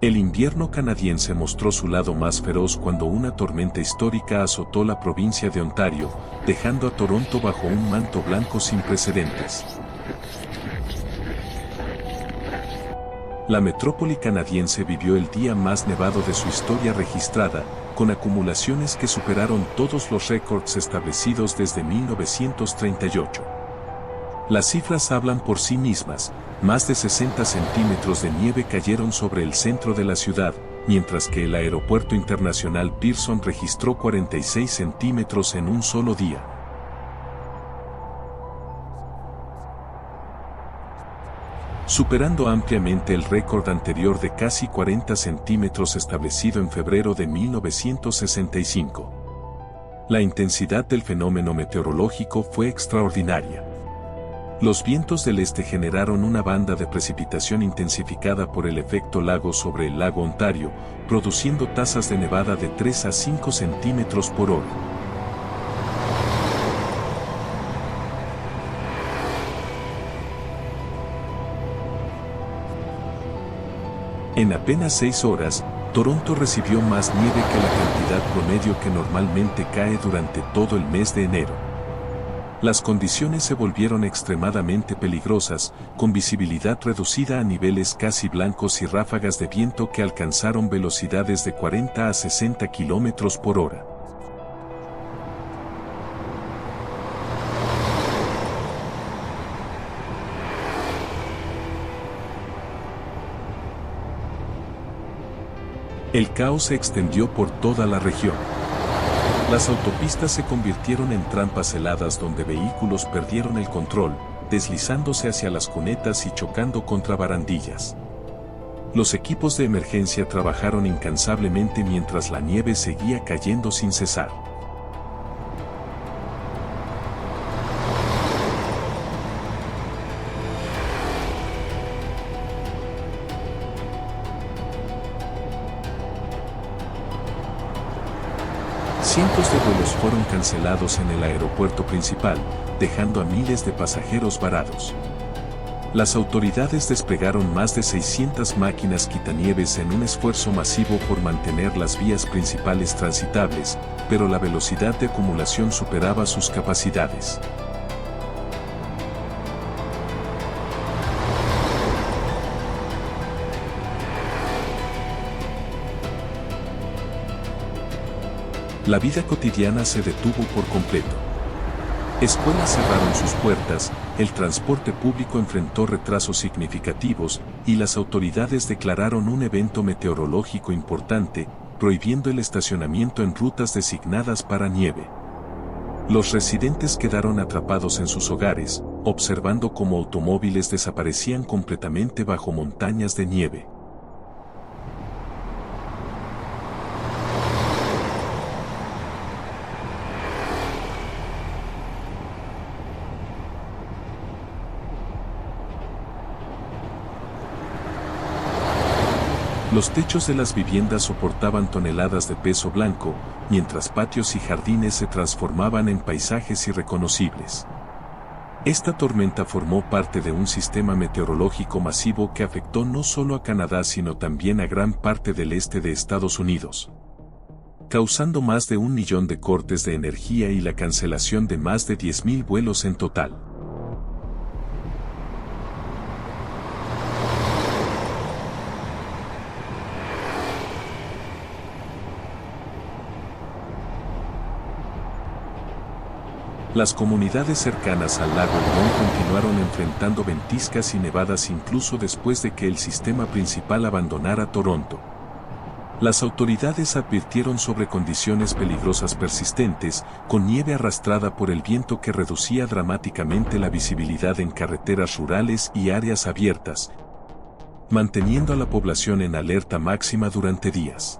El invierno canadiense mostró su lado más feroz cuando una tormenta histórica azotó la provincia de Ontario, dejando a Toronto bajo un manto blanco sin precedentes. La metrópoli canadiense vivió el día más nevado de su historia registrada, con acumulaciones que superaron todos los récords establecidos desde 1938. Las cifras hablan por sí mismas. Más de 60 centímetros de nieve cayeron sobre el centro de la ciudad, mientras que el Aeropuerto Internacional Pearson registró 46 centímetros en un solo día. Superando ampliamente el récord anterior de casi 40 centímetros establecido en febrero de 1965. La intensidad del fenómeno meteorológico fue extraordinaria. Los vientos del este generaron una banda de precipitación intensificada por el efecto lago sobre el lago Ontario, produciendo tasas de nevada de 3 a 5 centímetros por hora. En apenas 6 horas, Toronto recibió más nieve que la cantidad promedio que normalmente cae durante todo el mes de enero. Las condiciones se volvieron extremadamente peligrosas, con visibilidad reducida a niveles casi blancos y ráfagas de viento que alcanzaron velocidades de 40 a 60 kilómetros por hora. El caos se extendió por toda la región. Las autopistas se convirtieron en trampas heladas donde vehículos perdieron el control, deslizándose hacia las cunetas y chocando contra barandillas. Los equipos de emergencia trabajaron incansablemente mientras la nieve seguía cayendo sin cesar. Cientos de vuelos fueron cancelados en el aeropuerto principal, dejando a miles de pasajeros varados. Las autoridades desplegaron más de 600 máquinas quitanieves en un esfuerzo masivo por mantener las vías principales transitables, pero la velocidad de acumulación superaba sus capacidades. La vida cotidiana se detuvo por completo. Escuelas cerraron sus puertas, el transporte público enfrentó retrasos significativos y las autoridades declararon un evento meteorológico importante, prohibiendo el estacionamiento en rutas designadas para nieve. Los residentes quedaron atrapados en sus hogares, observando cómo automóviles desaparecían completamente bajo montañas de nieve. Los techos de las viviendas soportaban toneladas de peso blanco, mientras patios y jardines se transformaban en paisajes irreconocibles. Esta tormenta formó parte de un sistema meteorológico masivo que afectó no solo a Canadá sino también a gran parte del este de Estados Unidos, causando más de 1 millón de cortes de energía y la cancelación de más de 10.000 vuelos en total. Las comunidades cercanas al lago Huron continuaron enfrentando ventiscas y nevadas incluso después de que el sistema principal abandonara Toronto. Las autoridades advirtieron sobre condiciones peligrosas persistentes, con nieve arrastrada por el viento que reducía dramáticamente la visibilidad en carreteras rurales y áreas abiertas, manteniendo a la población en alerta máxima durante días.